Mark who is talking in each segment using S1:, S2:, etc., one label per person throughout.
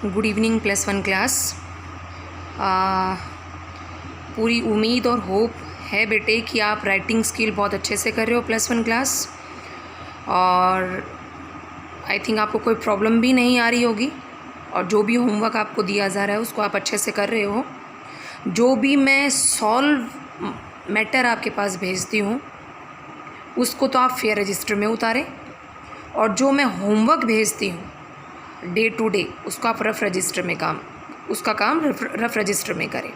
S1: Good evening +1 class. पूरी उम्मीद और होप है बेटे कि आप राइटिंग स्किल बहुत अच्छे से कर रहे हो +1 क्लास, और आई थिंक आपको कोई प्रॉब्लम भी नहीं आ रही होगी, और जो भी होमवर्क आपको दिया जा रहा है उसको आप अच्छे से कर रहे हो। जो भी मैं सॉल्व मैटर आपके पास भेजती हूँ उसको तो आप फेयर रजिस्टर में उतारें, और जो मैं होमवर्क भेजती हूँ डे टू डे उसका आप रफ़ रजिस्टर में काम रफ़ रजिस्टर में करें।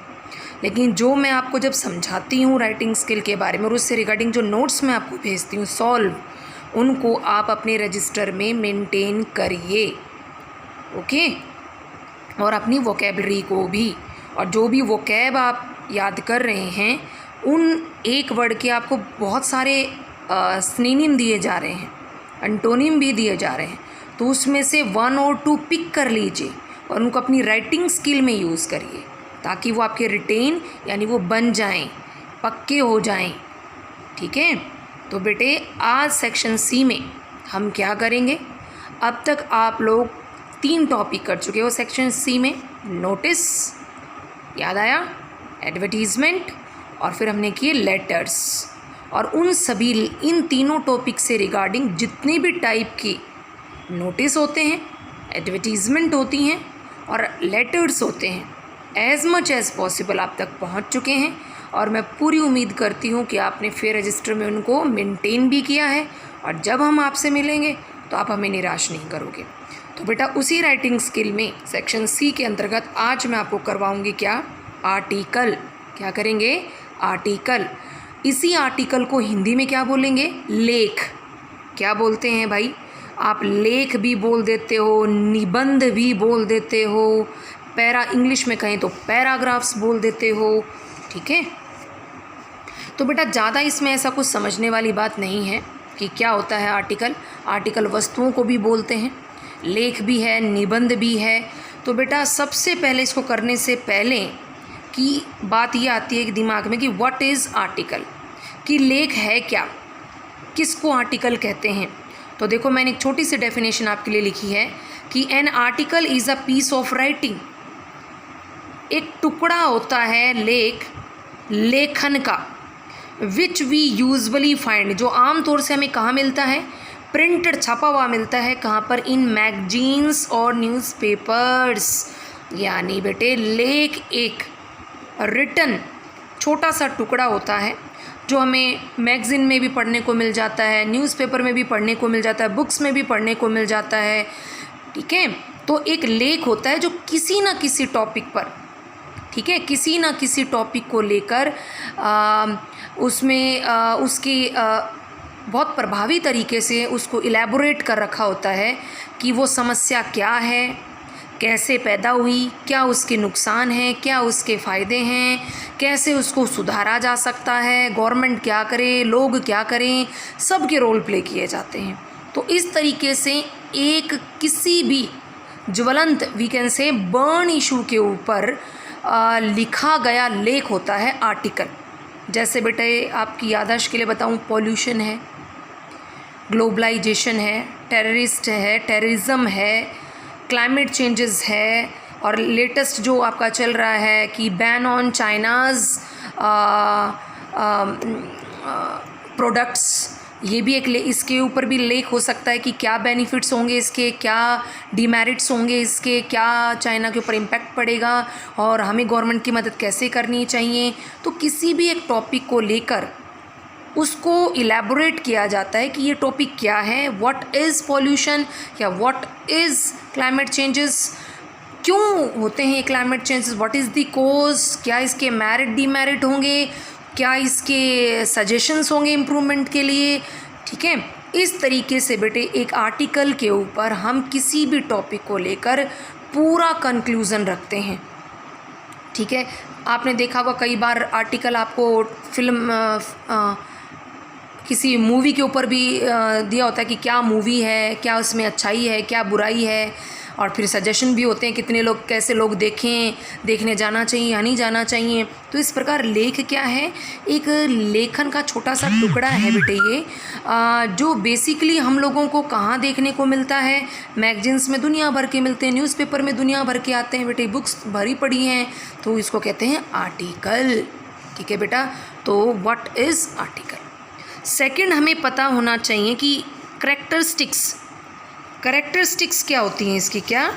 S1: लेकिन जो मैं आपको जब समझाती हूँ राइटिंग स्किल के बारे में और उससे रिगार्डिंग जो नोट्स मैं आपको भेजती हूँ सॉल्व, उनको आप अपने रजिस्टर में मेंटेन करिए, ओके। और अपनी वोकेबलरी को भी, और जो भी वोकैब आप याद कर रहे हैं उन एक वर्ड के आपको बहुत सारे सिनोनिम दिए जा रहे हैं, एंटोनिम भी दिए जा रहे हैं, तो उसमें से 1 और 2 पिक कर लीजिए और उनको अपनी राइटिंग स्किल में यूज़ करिए, ताकि वो आपके रिटेन यानी वो बन जाएं, पक्के हो जाएं, ठीक है। तो बेटे आज सेक्शन सी में हम क्या करेंगे, अब तक आप लोग 3 टॉपिक कर चुके हो सेक्शन सी में। नोटिस याद आया, एडवर्टीज़मेंट, और फिर हमने किए लेटर्स। और इन तीनों टॉपिक से रिगार्डिंग जितने भी टाइप की नोटिस होते हैं, एडवर्टीज़मेंट होती हैं और लेटर्स होते हैं, एज़ मच एज़ पॉसिबल आप तक पहुंच चुके हैं, और मैं पूरी उम्मीद करती हूं कि आपने फेयर रजिस्टर में उनको मेंटेन भी किया है, और जब हम आपसे मिलेंगे तो आप हमें निराश नहीं करोगे। तो बेटा उसी राइटिंग स्किल में सेक्शन सी के अंतर्गत आज मैं आपको करवाऊंगी क्या, आर्टिकल। क्या करेंगे, आर्टिकल। इसी आर्टिकल को हिंदी में क्या बोलेंगे, लेख। क्या बोलते हैं भाई, आप लेख भी बोल देते हो, निबंध भी बोल देते हो, इंग्लिश में कहें तो पैराग्राफ्स बोल देते हो, ठीक है। तो बेटा ज़्यादा इसमें ऐसा कुछ समझने वाली बात नहीं है कि क्या होता है आर्टिकल। आर्टिकल वस्तुओं को भी बोलते हैं, लेख भी है, निबंध भी है। तो बेटा सबसे पहले इसको करने से पहले की बात ये आती है कि दिमाग में कि व्हाट इज़ आर्टिकल, कि लेख है क्या, किसको आर्टिकल कहते हैं। तो देखो मैंने एक छोटी सी डेफिनेशन आपके लिए लिखी है कि an article is a piece of writing. एक टुकड़ा होता है लेखन का, विच वी यूजुअली फाइंड, जो आम तौर से हमें कहाँ मिलता है, प्रिंटेड, छपा हुआ मिलता है, कहाँ पर, इन मैगजीन्स और न्यूज़पेपर्स। यानी बेटे लेख एक रिटन छोटा सा टुकड़ा होता है जो हमें मैगज़ीन में भी पढ़ने को मिल जाता है, न्यूज़पेपर में भी पढ़ने को मिल जाता है, बुक्स में भी पढ़ने को मिल जाता है, ठीक है। तो एक लेख होता है जो किसी ना किसी टॉपिक पर, ठीक है, किसी ना किसी टॉपिक को लेकर उसमें उसकी बहुत प्रभावी तरीके से उसको इलेबोरेट कर रखा होता है कि वो समस्या क्या है, कैसे पैदा हुई, क्या उसके नुकसान हैं, क्या उसके फ़ायदे हैं, कैसे उसको सुधारा जा सकता है, गवर्नमेंट क्या करे, लोग क्या करें, सब के रोल प्ले किए जाते हैं। तो इस तरीके से एक किसी भी ज्वलंत, we can say burn issue के ऊपर लिखा गया लेख होता है आर्टिकल। जैसे बेटे आपकी याददाश्त के लिए बताऊं, पॉल्यूशन है, ग्लोबलाइजेशन है, टेररिज्म है, क्लाइमेट चेंजेस है, और लेटेस्ट जो आपका चल रहा है कि बैन ऑन चाइनाज़ प्रोडक्ट्स, ये भी इसके ऊपर भी लेख हो सकता है कि क्या बेनिफिट्स होंगे इसके, क्या डिमेरिट्स होंगे इसके, क्या चाइना के ऊपर इम्पैक्ट पड़ेगा, और हमें गवर्नमेंट की मदद कैसे करनी चाहिए। तो किसी भी एक टॉपिक को लेकर उसको इलेबोरेट किया जाता है कि ये टॉपिक क्या है, व्हाट इज़ पॉल्यूशन या व्हाट इज़ क्लाइमेट चेंजेस, क्यों होते हैं ये climate changes, what is the cause, क्या इसके मेरिट डिमेरिट होंगे, क्या इसके सजेशंस होंगे इम्प्रूवमेंट के लिए, ठीक है। इस तरीके से बेटे एक आर्टिकल के ऊपर हम किसी भी टॉपिक को लेकर पूरा कंक्लूज़न रखते हैं, ठीक है। आपने देखा होगा कई बार आर्टिकल आपको किसी मूवी के ऊपर भी दिया होता है कि क्या मूवी है, क्या उसमें अच्छाई है, क्या बुराई है, और फिर सजेशन भी होते हैं कितने लोग, कैसे लोग देखें, देखने जाना चाहिए या नहीं जाना चाहिए। तो इस प्रकार लेख क्या है, एक लेखन का छोटा सा टुकड़ा है बेटे ये, जो बेसिकली हम लोगों को कहाँ देखने को मिलता है, मैगजीन्स में दुनिया भर के मिलते हैं, न्यूज़पेपर में दुनिया भर के आते हैं बेटे, बुक्स भरी पड़ी हैं, तो इसको कहते हैं आर्टिकल। ठीक है बेटा, तो व्हाट इज़ आर्टिकल। सेकंड हमें पता होना चाहिए कि कैरेक्टरिस्टिक्स क्या होती हैं इसकी, क्या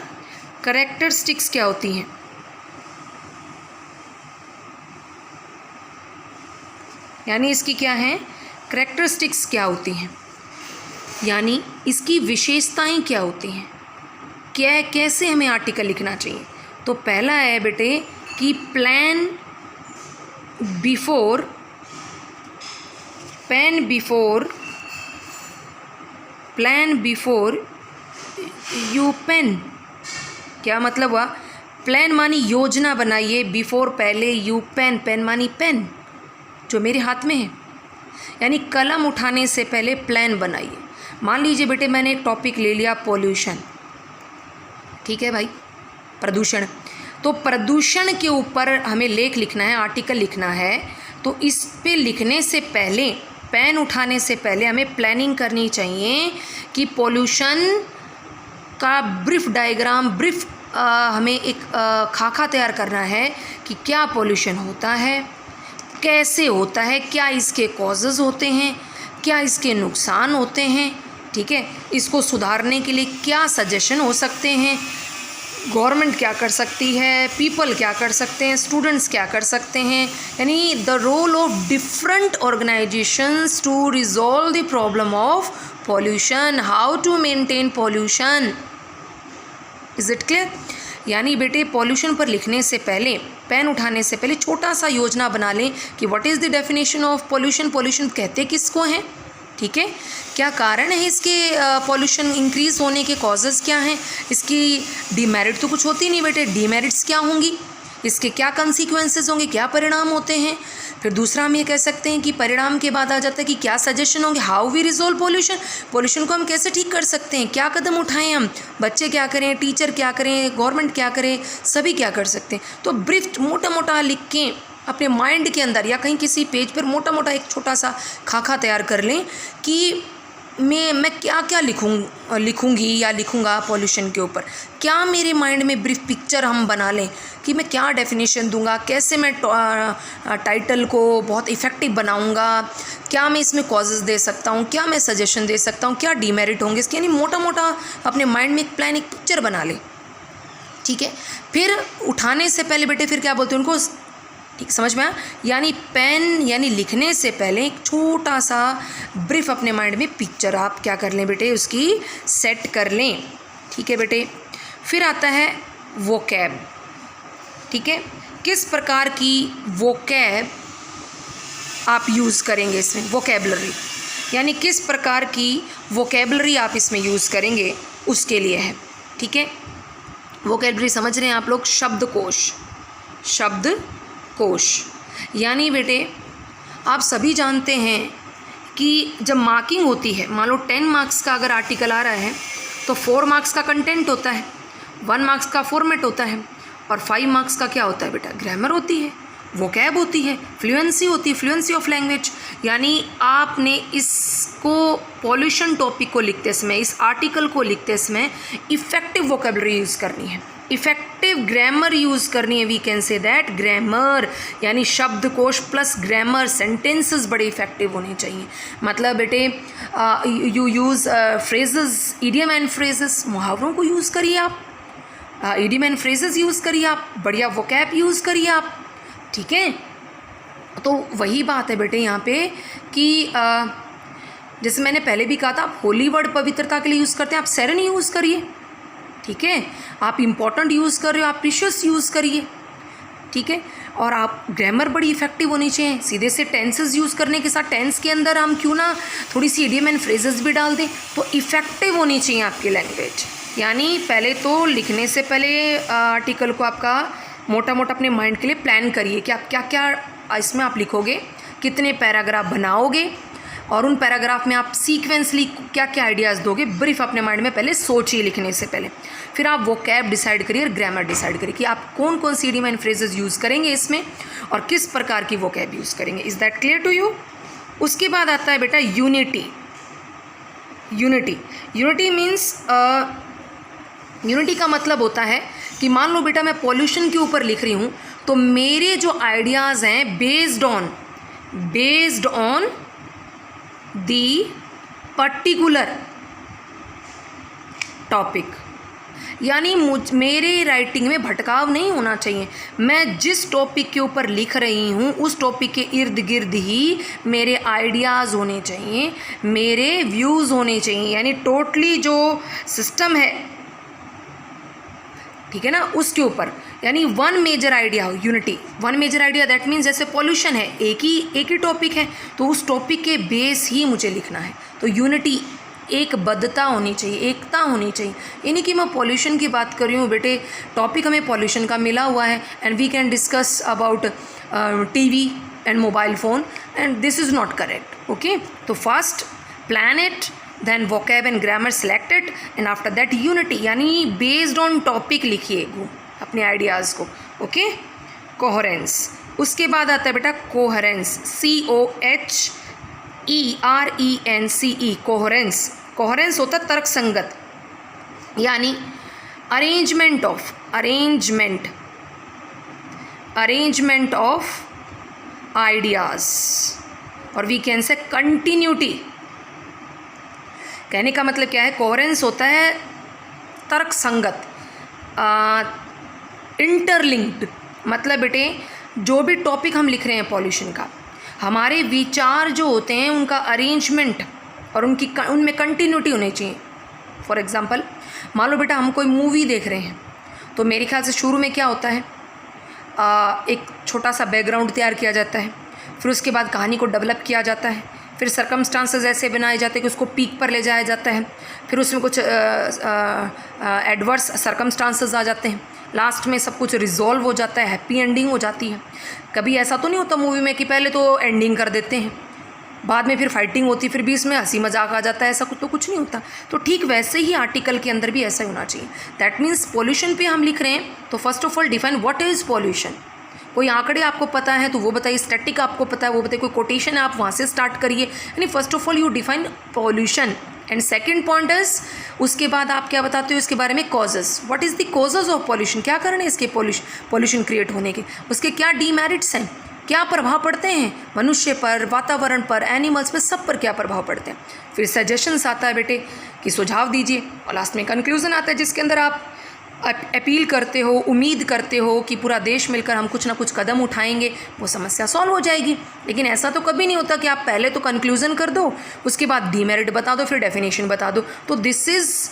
S1: कैरेक्टरिस्टिक्स क्या होती हैं। यानी इसकी क्या है, कैरेक्टरिस्टिक्स क्या होती हैं, यानी इसकी विशेषताएं क्या होती हैं, क्या कैसे हमें आर्टिकल लिखना चाहिए। तो पहला है बेटे कि प्लान बिफोर यू पेन। क्या मतलब हुआ, प्लान मानी योजना बनाइए, बिफोर पहले, यू पेन मानी पेन जो मेरे हाथ में है, यानी कलम उठाने से पहले प्लान बनाइए। मान लीजिए बेटे मैंने एक टॉपिक ले लिया पॉल्यूशन, ठीक है भाई, प्रदूषण। तो प्रदूषण के ऊपर हमें लेख लिखना है, आर्टिकल लिखना है, तो इस पे लिखने से पहले, पेन उठाने से पहले हमें प्लानिंग करनी चाहिए कि पॉल्यूशन का ब्रीफ डायग्राम, हमें एक खाका तैयार करना है कि क्या पॉल्यूशन होता है, कैसे होता है, क्या इसके कॉजेज़ होते हैं, क्या इसके नुकसान होते हैं, ठीक है, इसको सुधारने के लिए क्या सजेशन हो सकते हैं, गवर्नमेंट क्या कर सकती है, पीपल क्या कर सकते हैं, स्टूडेंट्स क्या कर सकते हैं, यानी the role of different organisations to resolve the problem of pollution, how to maintain pollution. Is it clear. यानी बेटे पॉल्यूशन पर लिखने से पहले, पेन उठाने से पहले छोटा सा योजना बना लें कि what is the definition of pollution, pollution कहते किसको हैं, ठीक है, क्या कारण है इसके पॉल्यूशन इंक्रीज़ होने के कॉजेज़ क्या हैं, इसकी डीमेरिट तो कुछ होती नहीं बेटे, डीमेरिट्स क्या होंगी, इसके क्या कंसीक्वेंसेस होंगे, क्या परिणाम होते हैं। फिर दूसरा हम ये कह सकते हैं कि परिणाम के बाद आ जाता है कि क्या सजेशन होंगे, how we resolve pollution, pollution को हम कैसे ठीक कर सकते हैं, क्या कदम उठाएं हम, बच्चे क्या करें, टीचर क्या करें, गवर्नमेंट क्या करे, सभी क्या कर सकते हैं। तो ब्रीफ मोटा मोटा लिख के अपने माइंड के अंदर या कहीं किसी पेज पर मोटा मोटा एक छोटा सा खाका तैयार कर लें कि मैं क्या क्या लिखूंगी या लिखूंगा पॉल्यूशन के ऊपर, क्या मेरे माइंड में ब्रीफ पिक्चर हम बना लें कि मैं क्या डेफिनेशन दूंगा, कैसे मैं टाइटल को बहुत इफ़ेक्टिव बनाऊंगा, क्या मैं इसमें कॉजेज़ दे सकता हूं, क्या मैं सजेशन दे सकता हूं, क्या डीमेरिट होंगे इसके, यानी मोटा मोटा अपने माइंड में एक प्लान, एक पिक्चर बना लें, ठीक है। फिर उठाने से पहले बेटे फिर क्या बोलते हैं उनको, ठीक समझ में आया, यानी पेन यानी लिखने से पहले एक छोटा सा ब्रीफ अपने माइंड में पिक्चर आप क्या कर लें बेटे, उसकी सेट कर लें, ठीक है बेटे। फिर आता है वोकैब, ठीक है, किस प्रकार की वोकैब आप यूज़ करेंगे इसमें, वोकैबलरी यानी किस प्रकार की वोकैबलरी आप इसमें यूज़ करेंगे उसके लिए है, ठीक है। वोकैबलरी समझ रहे हैं आप लोग, शब्दकोश, शब्दकोश यानी बेटे आप सभी जानते हैं कि जब मार्किंग होती है, मान लो 10 मार्क्स का अगर आर्टिकल आ रहा है तो 4 मार्क्स का कंटेंट होता है, 1 मार्क्स का फॉर्मेट होता है और 5 मार्क्स का क्या होता है बेटा, ग्रामर होती है, वोकैब होती है, फ्लुएंसी होती है, फ्लुएंसी ऑफ लैंग्वेज। यानी आपने इसको पॉल्यूशन टॉपिक को लिखते समय, इस आर्टिकल को लिखते समय इफ़ेक्टिव वोकैबलरी यूज़ करनी है, इफ़ेक्टिव ग्रामर यूज़ करनी है। We can say that grammar यानी शब्दकोश प्लस ग्रामर, सेंटेंसेस बड़े इफ़ेक्टिव होने चाहिए। मतलब बेटे you use phrases, idiom and phrases, मुहावरों को यूज़ करिए आप, इडियम एंड फ्रेजेस यूज़ करिए आप, बढ़िया वोकैब यूज़ करिए आप, ठीक है। तो वही बात है बेटे यहाँ पे कि जैसे मैंने पहले भी कहा था, आप होली वर्ड पवित्रता के लिए यूज़ करते हैं, आप सेरन यूज़ करिए, ठीक है। आप इम्पॉर्टेंट यूज़ कर रहे हो, आप प्रीशियस यूज़ करिए, ठीक है। और आप ग्रामर बड़ी इफेक्टिव होनी चाहिए, सीधे से टेंसेस यूज़ करने के साथ टेंस के अंदर हम क्यों ना थोड़ी सी इडियम एंड फ्रेजेस भी डाल दें, तो इफ़ेक्टिव होनी चाहिए आपकी लैंग्वेज। यानी पहले तो लिखने से पहले आर्टिकल को आपका मोटा मोटा अपने माइंड के लिए प्लान करिए कि आप क्या क्या इसमें आप लिखोगे, कितने पैराग्राफ बनाओगे, और उन पैराग्राफ में आप सीक्वेंसली क्या क्या आइडियाज़ दोगे, ब्रीफ अपने माइंड में पहले सोचिए लिखने से पहले। फिर आप वोकैब डिसाइड करिए और ग्रामर डिसाइड करिए कि आप कौन कौन सी इडियम एंड फ्रेजेस यूज़ करेंगे इसमें और किस प्रकार की वोकैब यूज़ करेंगे। Is that clear to you? उसके बाद आता है बेटा यूनिटी। यूनिटी मीन्स यूनिटी का मतलब होता है कि मान लो बेटा मैं पॉल्यूशन के ऊपर लिख रही हूँ, तो मेरे जो आइडियाज़ हैं based on the particular topic, यानी मेरे राइटिंग में भटकाव नहीं होना चाहिए। मैं जिस टॉपिक के ऊपर लिख रही हूँ उस टॉपिक के इर्द गिर्द ही मेरे आइडियाज़ होने चाहिए, मेरे व्यूज़ होने चाहिए, यानी टोटली जो सिस्टम है, ठीक है ना, उसके ऊपर, यानी वन मेजर आइडिया हो। Unity, one major idea, that means जैसे पॉल्यूशन है, एक ही टॉपिक है, तो उस टॉपिक के बेस ही मुझे लिखना है। तो यूनिटी, एक बद्धता होनी चाहिए, एकता होनी चाहिए। यानी कि मैं पॉल्यूशन की बात कर रही हूँ बेटे, टॉपिक हमें पॉल्यूशन का मिला हुआ है and we can discuss about TV and mobile phone and this is not correct. Okay, तो first plan it, then vocab and grammar selected and after that unity, यानी based on topic लिखिए अपने ideas को। Okay, coherence, उसके बाद आता है बेटा कोहेरेंस, COHERENCE, कोहेरेंस। कोहेरेंस होता है तर्क संगत, यानी अरेंजमेंट ऑफ आइडियाज़, और वी कैन से कंटिन्यूटी। कहने का मतलब क्या है, कोहेरेंस होता है तर्क संगत, इंटरलिंक्ड, मतलब बेटे जो भी टॉपिक हम लिख रहे हैं पॉल्यूशन का, हमारे विचार जो होते हैं उनका अरेंजमेंट और उनमें कंटिन्यूटी होनी चाहिए। फॉर एग्जांपल, मान लो बेटा हम कोई मूवी देख रहे हैं, तो मेरे ख्याल से शुरू में क्या होता है, एक छोटा सा बैकग्राउंड तैयार किया जाता है, फिर उसके बाद कहानी को डेवलप किया जाता है, फिर सर्कमस्टांसेस ऐसे बनाए जाते हैं कि उसको पीक पर ले जाया जाता है, फिर उसमें कुछ एडवर्स सर्कमस्टांसेस आ जाते हैं, लास्ट में सब कुछ रिजॉल्व हो जाता है, हैप्पी एंडिंग हो जाती है। कभी ऐसा तो नहीं होता मूवी में कि पहले तो एंडिंग कर देते हैं, बाद में फिर फाइटिंग होती, फिर बीच में हंसी मजाक आ जाता है, ऐसा कुछ नहीं होता। तो ठीक वैसे ही आर्टिकल के अंदर भी ऐसा ही होना चाहिए। दैट मीन्स पॉल्यूशन पे हम लिख रहे हैं, तो first of all define what is pollution. कोई आंकड़े आपको पता है तो वो बताइए, स्टैटिक आपको पता है वो बताइए, कोई कोटेशन है आप वहाँ से स्टार्ट करिए, यानी first of all you define pollution. And second point is, उसके बाद आप क्या बताते हो इसके बारे में, causes, what is the causes of pollution, क्या कारण है इसके पॉल्यूशन क्रिएट होने के, उसके क्या डीमेरिट्स हैं, क्या प्रभाव पड़ते हैं मनुष्य पर, वातावरण पर, एनिमल्स पर, सब पर क्या प्रभाव पड़ते हैं। फिर सजेशंस आता है बेटे कि सुझाव दीजिए, और लास्ट में कंक्लूजन आता है जिसके अंदर आप अपील करते हो, उम्मीद करते हो कि पूरा देश मिलकर हम कुछ ना कुछ कदम उठाएंगे, वो समस्या सॉल्व हो जाएगी। लेकिन ऐसा तो कभी नहीं होता कि आप पहले तो कंक्लूजन कर दो, उसके बाद डीमेरिट बता दो, फिर डेफिनेशन बता दो। तो this is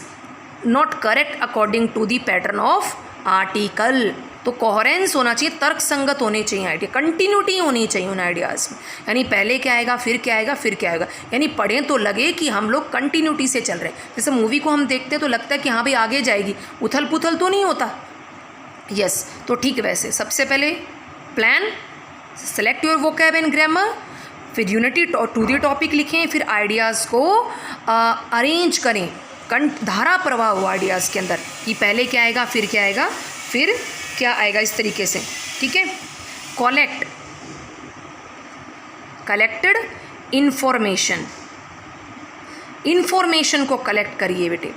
S1: not correct according to the pattern of article. तो कोहेरेंस होना चाहिए, तर्क संगत होने चाहिए आइडिया, कंटिन्यूटी होनी चाहिए उन आइडियाज़ में, यानी पहले क्या आएगा फिर क्या आएगा फिर क्या आएगा, यानी पढ़ें तो लगे कि हम लोग कंटिन्यूटी से चल रहे हैं। जैसे मूवी को हम देखते हैं तो लगता है कि हाँ भाई आगे जाएगी, उथल पुथल तो नहीं होता। यस, तो ठीक वैसे सबसे पहले plan, select your vocab and grammar, फिर यूनिटी टू दी टॉपिक लिखें, फिर आइडियाज़ को अरेंज करें, धारा प्रवाह हो आइडियाज़ के अंदर कि पहले क्या आएगा फिर क्या आएगा फिर क्या आएगा, इस तरीके से। ठीक है, कलेक्टेड इंफॉर्मेशन को कलेक्ट करिए बेटे।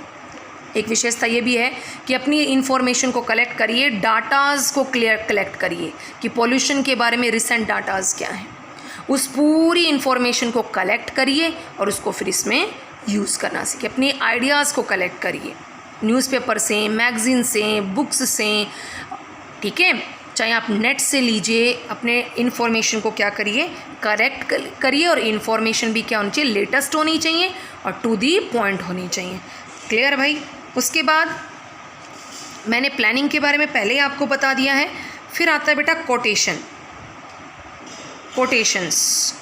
S1: एक विशेषता ये भी है कि अपनी इंफॉर्मेशन को कलेक्ट करिए, डाटाज़ को कलेक्ट करिए कि पॉल्यूशन के बारे में रिसेंट डाटाज़ क्या हैं, उस पूरी इंफॉर्मेशन को कलेक्ट करिए और उसको फिर इसमें यूज़ करना सीखिए। अपने आइडियाज़ को कलेक्ट करिए, न्यूज़पेपर से, मैगज़ीन से, बुक्स से, ठीक है, चाहे आप नेट से लीजिए, अपने इन्फॉर्मेशन को क्या करिए, करेक्ट करिए, और इन्फॉर्मेशन भी क्या होनी चाहिए, लेटेस्ट होनी चाहिए और टू दी पॉइंट होनी चाहिए। क्लियर भाई? उसके बाद मैंने प्लानिंग के बारे में पहले ही आपको बता दिया है। फिर आता है बेटा कोटेशंस।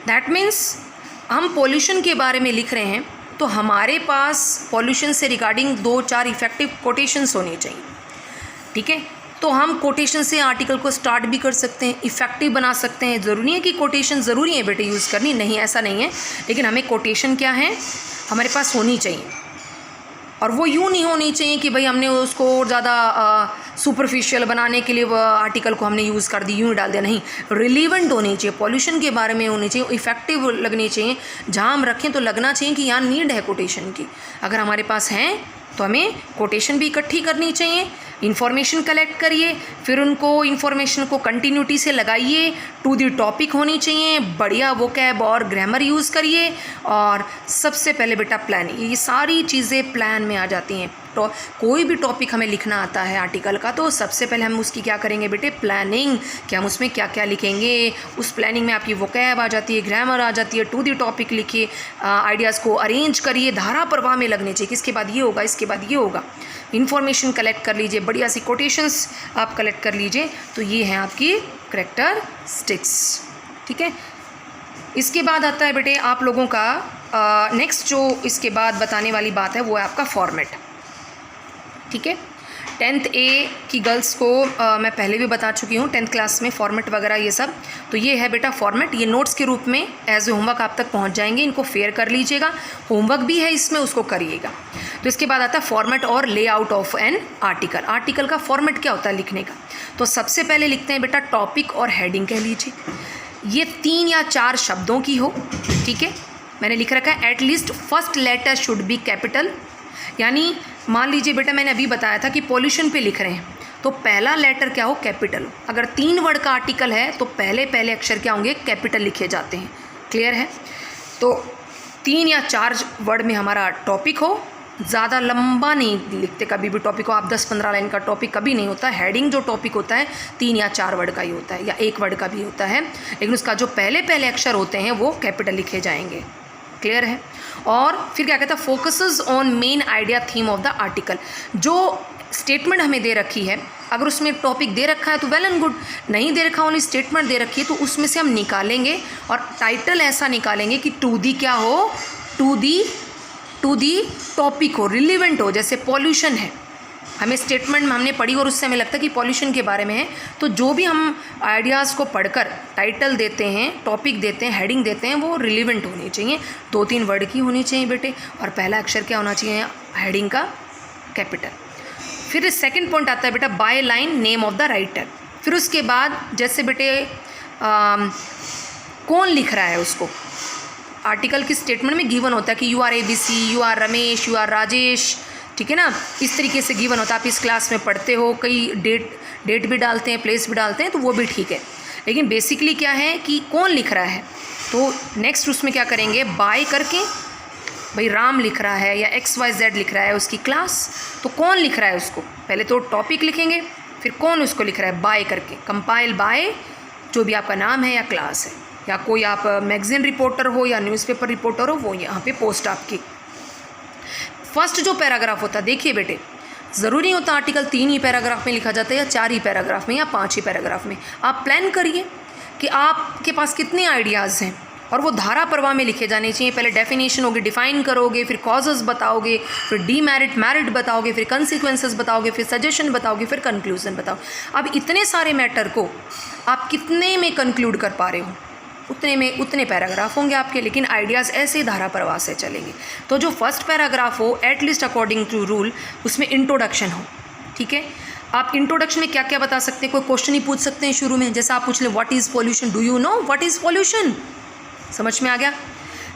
S1: दैट मीन्स हम पॉल्यूशन के बारे में लिख रहे हैं तो हमारे पास पॉल्यूशन से रिगार्डिंग 2-4 इफेक्टिव कोटेशंस होने चाहिए। ठीक है, तो हम कोटेशन से आर्टिकल को स्टार्ट भी कर सकते हैं, इफ़ेक्टिव बना सकते हैं। ज़रूरी नहीं है कि कोटेशन ज़रूरी है बेटे यूज़ करनी, नहीं ऐसा नहीं है, लेकिन हमें कोटेशन क्या है हमारे पास होनी चाहिए। और वो यूँ नहीं होनी चाहिए कि भाई हमने उसको और ज़्यादा सुपरफिशियल बनाने के लिए वो आर्टिकल को हमने यूज़ कर दी, यूँ ही डाल दिया, नहीं, रिलीवेंट होनी चाहिए, पॉल्यूशन के बारे में होनी चाहिए, इफ़ेक्टिव लगनी चाहिए। जहाँ हम रखें तो लगना चाहिए कि यहाँ नीड है कोटेशन की। अगर हमारे पास हैं तो हमें कोटेशन भी इकट्ठी करनी चाहिए, इन्फॉर्मेशन कलेक्ट करिए, फिर उनको इन्फॉर्मेशन को कंटिन्यूटी से लगाइए, टू दी टॉपिक होनी चाहिए, बढ़िया वोकैब और ग्रामर यूज़ करिए, और सबसे पहले बेटा प्लानिंग, ये सारी चीज़ें प्लान में आ जाती हैं। तो कोई भी टॉपिक हमें लिखना आता है आर्टिकल का, तो सबसे पहले हम उसकी क्या करेंगे बेटे, प्लानिंग, कि हम उसमें क्या क्या लिखेंगे। उस प्लानिंग में आपकी वोकैब आ जाती है, ग्रामर आ जाती है, टू दी टॉपिक लिखिए, आइडियाज़ को अरेंज करिए, धारा प्रवाह में लगने चाहिए, किसके बाद ये होगा, इसके बाद ये होगा। इन्फॉर्मेशन कलेक्ट कर लीजिए, बढ़िया सी कोटेशंस आप कलेक्ट कर लीजिए। तो ये हैं आपकी करैक्टरिस्टिक्स, ठीक है। इसके बाद आता है बेटे आप लोगों का नेक्स्ट जो इसके बाद बताने वाली बात है वो है आपका फॉर्मेट, ठीक है। 10th A की गर्ल्स को मैं पहले भी बता चुकी हूँ 10th क्लास में फॉर्मेट वगैरह ये सब। तो ये है बेटा फॉर्मेट, ये नोट्स के रूप में एज ए होमवर्क आप तक पहुँच जाएंगे, इनको फेयर कर लीजिएगा, होमवर्क भी है इसमें, उसको करिएगा। तो इसके बाद आता है फॉर्मेट और layout of an article. Article का फॉर्मेट क्या होता है लिखने का, तो सबसे पहले लिखते हैं बेटा टॉपिक और हेडिंग कह लीजिए, ये 3 या 4 शब्दों की हो, ठीक है। मैंने लिख रखा है at least first letter should be capital, यानी मान लीजिए बेटा मैंने अभी बताया था कि पॉल्यूशन पे लिख रहे हैं तो पहला लेटर क्या हो, कैपिटल। अगर 3 वर्ड का आर्टिकल है तो पहले अक्षर क्या होंगे, कैपिटल लिखे जाते हैं, क्लियर है। तो 3 या 4 वर्ड में हमारा टॉपिक हो, ज़्यादा लंबा नहीं लिखते कभी भी टॉपिक को आप, 10-15 लाइन का टॉपिक कभी नहीं होता। हेडिंग जो टॉपिक होता है 3 या 4 वर्ड का ही होता है, या 1 वर्ड का भी होता है, लेकिन उसका जो पहले अक्षर होते हैं वो कैपिटल लिखे जाएंगे, क्लियर है। और फिर क्या कहता है, focuses on main idea theme of the article. जो स्टेटमेंट हमें दे रखी है, अगर उसमें टॉपिक दे रखा है तो वेल एंड गुड, नहीं दे रखा ओनली स्टेटमेंट दे रखी है तो उसमें से हम निकालेंगे और टाइटल ऐसा निकालेंगे कि टू दी क्या हो, टू दी टॉपिक हो, रिलीवेंट हो। जैसे पॉल्यूशन है, हमें स्टेटमेंट में हमने पढ़ी और उससे हमें लगता है कि पॉल्यूशन के बारे में है, तो जो भी हम आइडियाज़ को पढ़कर टाइटल देते हैं, टॉपिक देते हैं, हेडिंग देते हैं, वो रिलीवेंट होनी चाहिए, 2-3 वर्ड की होनी चाहिए बेटे, और पहला अक्षर क्या होना चाहिए हेडिंग का, कैपिटल। फिर सेकंड पॉइंट आता है बेटा by line name of the writer. फिर उसके बाद जैसे बेटे कौन लिख रहा है उसको, आर्टिकल की स्टेटमेंट में गिवन होता है कि you are ABC, you are Ramesh, you are Rajesh, ठीक है ना, इस तरीके से गिवन होता है। आप इस क्लास में पढ़ते हो, कई डेट भी डालते हैं, प्लेस भी डालते हैं, तो वो भी ठीक है, लेकिन बेसिकली क्या है कि कौन लिख रहा है। तो नेक्स्ट उसमें क्या करेंगे, बाय करके, भाई राम लिख रहा है या XYZ लिख रहा है उसकी क्लास, तो कौन लिख रहा है उसको, पहले तो टॉपिक लिखेंगे, फिर कौन उसको लिख रहा है, बाय करके, कंपाइल बाय जो भी आपका नाम है या क्लास है, या कोई आप मैगजीन रिपोर्टर हो या न्यूज़पेपर रिपोर्टर हो, वो यहाँ पे पोस्ट आपकी। फर्स्ट जो पैराग्राफ होता है, देखिए बेटे ज़रूरी नहीं होता आर्टिकल 3 ही पैराग्राफ में लिखा जाता है या 4 ही पैराग्राफ में या 5 ही पैराग्राफ में। आप प्लान करिए कि आपके पास कितने आइडियाज़ हैं और वो धारा प्रवाह में लिखे जाने चाहिए। पहले डेफिनेशन होगी, डिफाइन करोगे, फिर कॉजेज़ बताओगे, फिर डीमेरिट मेरिट बताओगे, फिर कंसिक्वेंसेस बताओगे, फिर सजेशन बताओगे, फिर कंक्लूजन बताओ। अब इतने सारे मैटर को आप कितने में कंक्लूड कर पा रहे हो, उतने में उतने पैराग्राफ होंगे आपके, लेकिन आइडियाज़ ऐसे धारा प्रवाह से चलेंगे। तो जो फर्स्ट पैराग्राफ हो एटलीस्ट अकॉर्डिंग टू रूल उसमें इंट्रोडक्शन हो, ठीक है। आप इंट्रोडक्शन में क्या क्या बता सकते हैं, कोई क्वेश्चन ही पूछ सकते हैं शुरू में, जैसा आप पूछ लें what is pollution, do you know what is pollution, समझ में आ गया।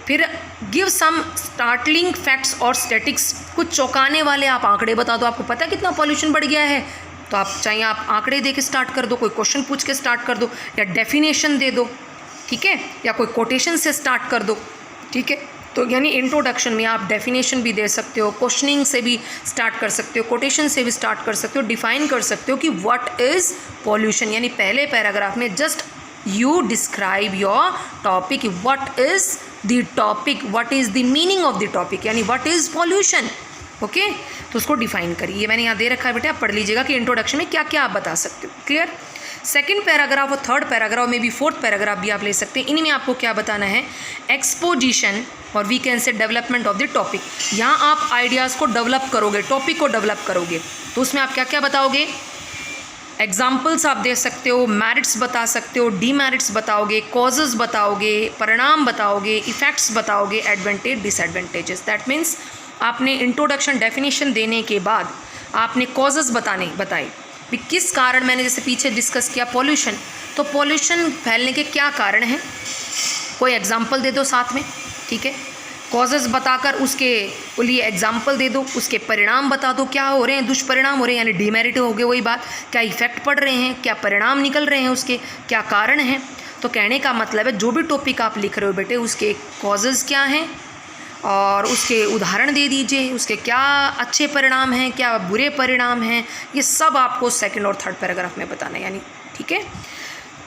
S1: फिर गिव सम स्टार्टलिंग फैक्ट्स और स्टैटिक्स, कुछ चौंकाने वाले आप आंकड़े बता दो, आपको पता है कितना पॉल्यूशन बढ़ गया है, तो आप चाहिए आप आंकड़े दे के स्टार्ट कर दो, कोई क्वेश्चन पूछ के स्टार्ट कर दो, या डेफिनेशन दे दो, ठीक है, या कोई कोटेशन से स्टार्ट कर दो, ठीक है। तो यानी इंट्रोडक्शन में आप डेफिनेशन भी दे सकते हो, क्वेश्चनिंग से भी स्टार्ट कर सकते हो, कोटेशन से भी स्टार्ट कर सकते हो, डिफाइन कर सकते हो कि व्हाट इज़ पॉल्यूशन, यानी पहले पैराग्राफ में just you describe your topic, what is the topic, what is the meaning of the topic, यानी व्हाट इज़ पॉल्यूशन, ओके। तो उसको डिफाइन करिए, ये मैंने यहाँ दे रखा है बेटा, आप पढ़ लीजिएगा कि इंट्रोडक्शन में क्या क्या आप बता सकते हो, क्लियर। सेकंड पैराग्राफ और थर्ड पैराग्राफ में भी, फोर्थ पैराग्राफ भी आप ले सकते हैं। इनमें आपको क्या बताना है, एक्सपोजिशन और we can say development of the topic. यहाँ आप आइडियाज़ को डेवलप करोगे, टॉपिक को डेवलप करोगे, तो उसमें आप क्या क्या बताओगे, एग्जाम्पल्स आप दे सकते हो, मेरिट्स बता सकते हो, डीमेरिट्स बताओगे, कॉजेज़ बताओगे, परिणाम बताओगे, इफ़ेक्ट्स बताओगे, एडवांटेज डिसएडवांटेजेस। दैट मीन्स आपने इंट्रोडक्शन डेफिनेशन देने के बाद आपने कॉजेज़ बताए कि किस कारण, मैंने जैसे पीछे डिस्कस किया पॉल्यूशन, तो पॉल्यूशन फैलने के क्या कारण हैं, कोई एग्जाम्पल दे दो साथ में, ठीक है। कॉजेज़ बताकर उसके लिए एग्जाम्पल दे दो, उसके परिणाम बता दो क्या हो रहे हैं, दुष्परिणाम हो रहे हैं यानी डीमेरिट हो गए, वही बात, क्या इफेक्ट पड़ रहे हैं, क्या परिणाम निकल रहे हैं, उसके क्या कारण हैं। तो कहने का मतलब है जो भी टॉपिक आप लिख रहे हो बेटे उसके कॉजेज़ क्या हैं और उसके उदाहरण दे दीजिए, उसके क्या अच्छे परिणाम हैं, क्या बुरे परिणाम हैं, ये सब आपको सेकंड और थर्ड पैराग्राफ में बताना है यानी, ठीक है।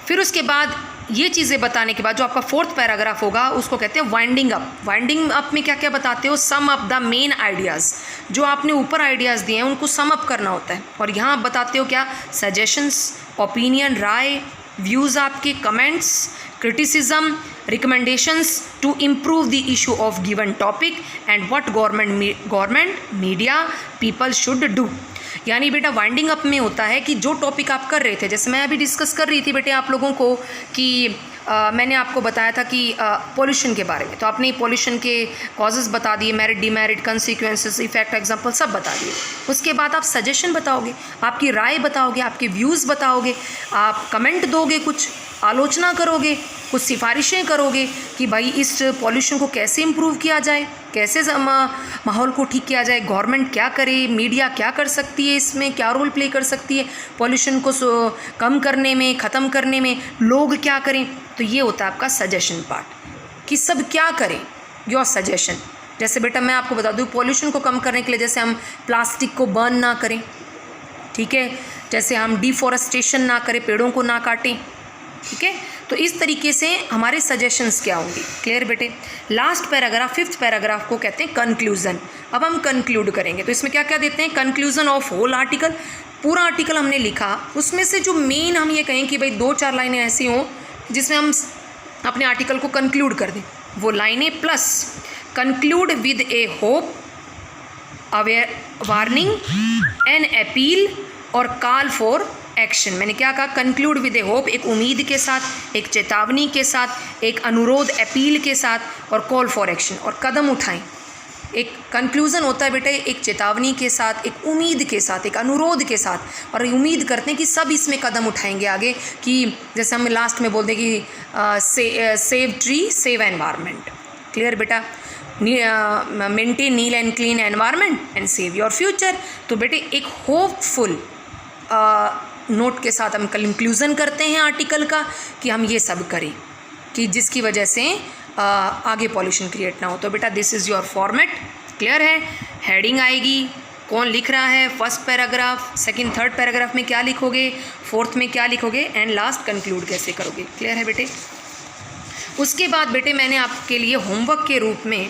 S1: फिर उसके बाद ये चीज़ें बताने के बाद जो आपका फोर्थ पैराग्राफ होगा उसको कहते हैं वाइंडिंग अप। वाइंडिंग अप में क्या क्या बताते हो, sum up the main ideas, जो आपने ऊपर आइडियाज़ दिए हैं उनको सम अप करना होता है। और यहाँ आप बताते हो क्या, सजेशंस, ओपिनियन, राय, व्यूज़ आपके, comments, criticism, recommendations to improve the issue of given topic and what government media people should do. यानी बेटा वाइंडिंग अप में होता है कि जो टॉपिक आप कर रहे थे, जैसे मैं अभी डिस्कस कर रही थी बेटे आप लोगों को कि मैंने आपको बताया था कि पॉल्यूशन के बारे में, तो आपने पॉल्यूशन के कॉजेज़ बता दिए, merit demerit, consequences, effect, example सब बता दिए। उसके बाद आप सजेशन बताओगे, आपकी राय बताओगे, आपके व्यूज़ बताओगे, आप कमेंट दोगे, कुछ आलोचना करोगे, कुछ सिफारिशें करोगे कि भाई इस पॉल्यूशन को कैसे इम्प्रूव किया जाए, कैसे माहौल को ठीक किया जाए, गवर्नमेंट क्या करे, मीडिया क्या कर सकती है, इसमें क्या रोल प्ले कर सकती है पॉल्यूशन को कम करने में, ख़त्म करने में, लोग क्या करें। तो ये होता है आपका सजेशन पार्ट कि सब क्या करें, योर सजेशन। जैसे बेटा मैं आपको बता दूँ पॉल्यूशन को कम करने के लिए जैसे हम प्लास्टिक को बर्न ना करें, ठीक है, जैसे हम डिफॉरेस्टेशन ना करें, पेड़ों को ना काटें, ठीक है। तो इस तरीके से हमारे सजेशंस क्या होंगे, क्लियर बेटे। लास्ट पैराग्राफ, फिफ्थ पैराग्राफ को कहते हैं कंक्लूज़न। अब हम कंक्लूड करेंगे तो इसमें क्या क्या देते हैं, कंक्लूज़न ऑफ होल आर्टिकल। पूरा आर्टिकल हमने लिखा, उसमें से जो मेन हम ये कहें कि भाई 2-4 लाइनें ऐसी हों जिसमें हम अपने आर्टिकल को कंक्लूड कर दें, वो लाइनें plus conclude with a hope, aware, warning, an appeal और कॉल फॉर एक्शन। मैंने क्या कहा, कंक्लूड विद ए होप, एक उम्मीद के साथ, एक चेतावनी के साथ, एक अनुरोध, अपील के साथ और कॉल फॉर एक्शन, और कदम उठाएं। एक कंक्लूज़न होता है बेटे एक चेतावनी के साथ, एक उम्मीद के साथ, एक अनुरोध के साथ, और उम्मीद करते हैं कि सब इसमें कदम उठाएंगे आगे, कि जैसे हम लास्ट में बोलते हैं कि save tree save environment, clear बेटा, maintain neat and clean environment and save your future. तो बेटे एक होपफुल नोट के साथ हम कंक्लूज़न करते हैं आर्टिकल का कि हम ये सब करें कि जिसकी वजह से आगे पॉल्यूशन क्रिएट ना हो। तो बेटा this is your format, clear है। हेडिंग आएगी, कौन लिख रहा है, first paragraph, second, third paragraph में क्या लिखोगे, फोर्थ में क्या लिखोगे, एंड लास्ट कंक्लूड कैसे करोगे, क्लियर है बेटे। उसके बाद बेटे मैंने आपके लिए होमवर्क के रूप में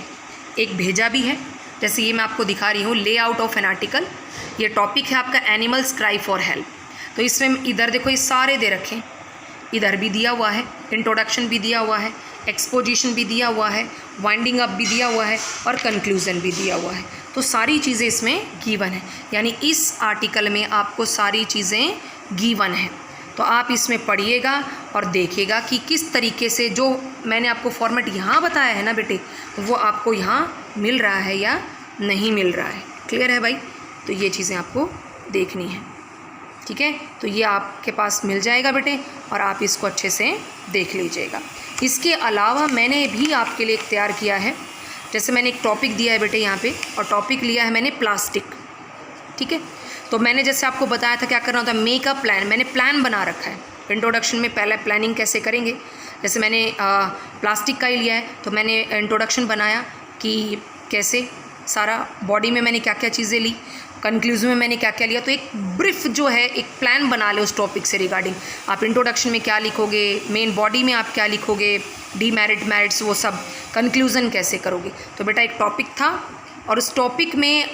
S1: एक भेजा भी है, जैसे ये मैं आपको दिखा रही हूँ, लेआउट ऑफ एन आर्टिकल। ये टॉपिक है आपका एनिमल्स क्राई फॉर हेल्प। तो इसमें इधर देखो ये सारे दे रखे हैं, इधर भी दिया हुआ है, इंट्रोडक्शन भी दिया हुआ है, एक्सपोजिशन भी दिया हुआ है, वाइंडिंग अप भी दिया हुआ है और कंक्लूज़न भी दिया हुआ है। तो सारी चीज़ें इसमें गिवन है, यानी इस आर्टिकल में आपको सारी चीज़ें गिवन हैं। तो आप इसमें पढ़िएगा और देखिएगा कि किस तरीके से जो मैंने आपको फॉर्मेट यहाँ बताया है ना बेटे, वो आपको यहाँ मिल रहा है या नहीं मिल रहा है, क्लियर है भाई। तो ये चीज़ें आपको देखनी है, ठीक है। तो ये आपके पास मिल जाएगा बेटे और आप इसको अच्छे से देख लीजिएगा। इसके अलावा मैंने भी आपके लिए एक तैयार किया है, जैसे मैंने एक टॉपिक दिया है बेटे यहाँ पे, और टॉपिक लिया है मैंने प्लास्टिक, ठीक है। तो मैंने जैसे आपको बताया था क्या करना होता है, मेक अ प्लान। मैंने प्लान बना रखा है इंट्रोडक्शन में, पहले प्लानिंग कैसे करेंगे। जैसे मैंने प्लास्टिक का ही लिया है तो मैंने इंट्रोडक्शन बनाया कि कैसे सारा बॉडी में मैंने क्या क्या चीज़ें ली, कंक्लूजन में मैंने क्या क्या लिया। तो एक ब्रीफ जो है एक प्लान बना ले उस टॉपिक से रिगार्डिंग। आप इंट्रोडक्शन में क्या लिखोगे, मेन बॉडी में आप क्या लिखोगे, डीमेरिट मेरिट्स वो सब, कंक्लूज़न कैसे करोगे। तो बेटा एक टॉपिक था और उस टॉपिक में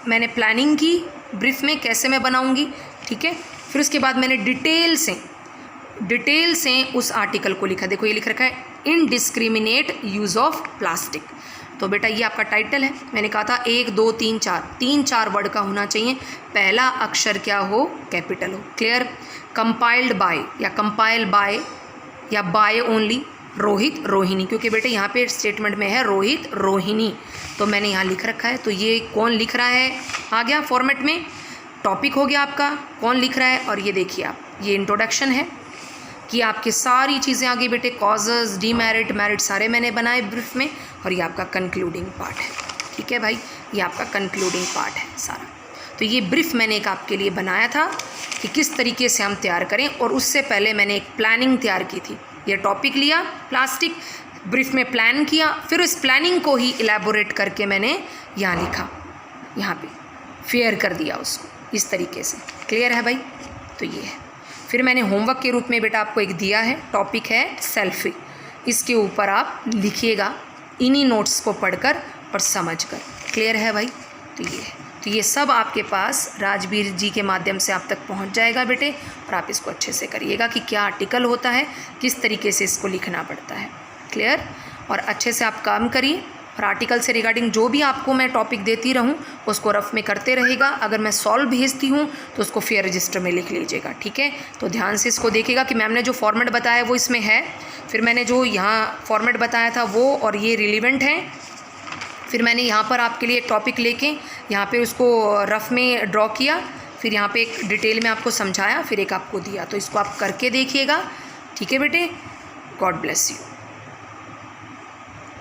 S1: मैंने प्लानिंग की, ब्रीफ में कैसे मैं बनाऊंगी, ठीक है। फिर उसके बाद मैंने डिटेल से उस आर्टिकल को लिखा। देखो ये लिख रखा है इनडिस्क्रिमिनेट यूज़ ऑफ प्लास्टिक। तो बेटा ये आपका टाइटल है। मैंने कहा था 1 2 3 4 3-4 वर्ड का होना चाहिए, पहला अक्षर क्या हो, कैपिटल हो। क्लियर। कंपाइल्ड बाय या कंपाइल बाय या बाय ओनली रोहित रोहिणी, क्योंकि बेटे यहाँ पे स्टेटमेंट में है रोहित रोहिणी, तो मैंने यहाँ लिख रखा है। तो ये कौन लिख रहा है आ गया फॉर्मेट में, टॉपिक हो गया आपका, कौन लिख रहा है। और ये देखिए आप, ये इंट्रोडक्शन है कि आपकी सारी चीज़ें आगे बेटे, कॉजेज़, डीमेरिट, मेरिट सारे मैंने बनाए ब्रीफ में। और ये आपका कंक्लूडिंग पार्ट है। ठीक है भाई, ये आपका कंक्लूडिंग पार्ट है सारा। तो ये ब्रीफ मैंने एक आपके लिए बनाया था कि किस तरीके से हम तैयार करें, और उससे पहले मैंने एक प्लानिंग तैयार की थी। ये टॉपिक लिया प्लास्टिक, ब्रीफ में प्लान किया, फिर उस प्लानिंग को ही इलेबोरेट करके मैंने यहाँ लिखा, यहाँ पे फेयर कर दिया उसको इस तरीके से। क्लियर है भाई। तो ये है। फिर मैंने होमवर्क के रूप में बेटा आपको एक दिया है, टॉपिक है सेल्फी। इसके ऊपर आप लिखिएगा इन्हीं नोट्स को पढ़कर और समझकर। क्लियर है भाई। तो ये है। तो ये सब आपके पास राजवीर जी के माध्यम से आप तक पहुंच जाएगा बेटे, और आप इसको अच्छे से करिएगा कि क्या आर्टिकल होता है, किस तरीके से इसको लिखना पड़ता है। क्लियर। और अच्छे से आप काम करिए, और आर्टिकल से रिगार्डिंग जो भी आपको मैं टॉपिक देती रहूं उसको रफ में करते रहेगा। अगर मैं सॉल्व भेजती हूं तो उसको फेयर रजिस्टर में लिख लीजिएगा। ठीक है। तो ध्यान से इसको देखिएगा कि मैम ने जो फॉर्मेट बताया वो इसमें है, फिर मैंने जो यहाँ फॉर्मेट बताया था वो, और ये रिलीवेंट है। फिर मैंने यहाँ पर आपके लिए एक टॉपिक लेके यहाँ पे उसको रफ में ड्रॉ किया, फिर यहाँ पे एक डिटेल में आपको समझाया, फिर एक आपको दिया। तो इसको आप करके देखिएगा। ठीक है बेटे। God bless you.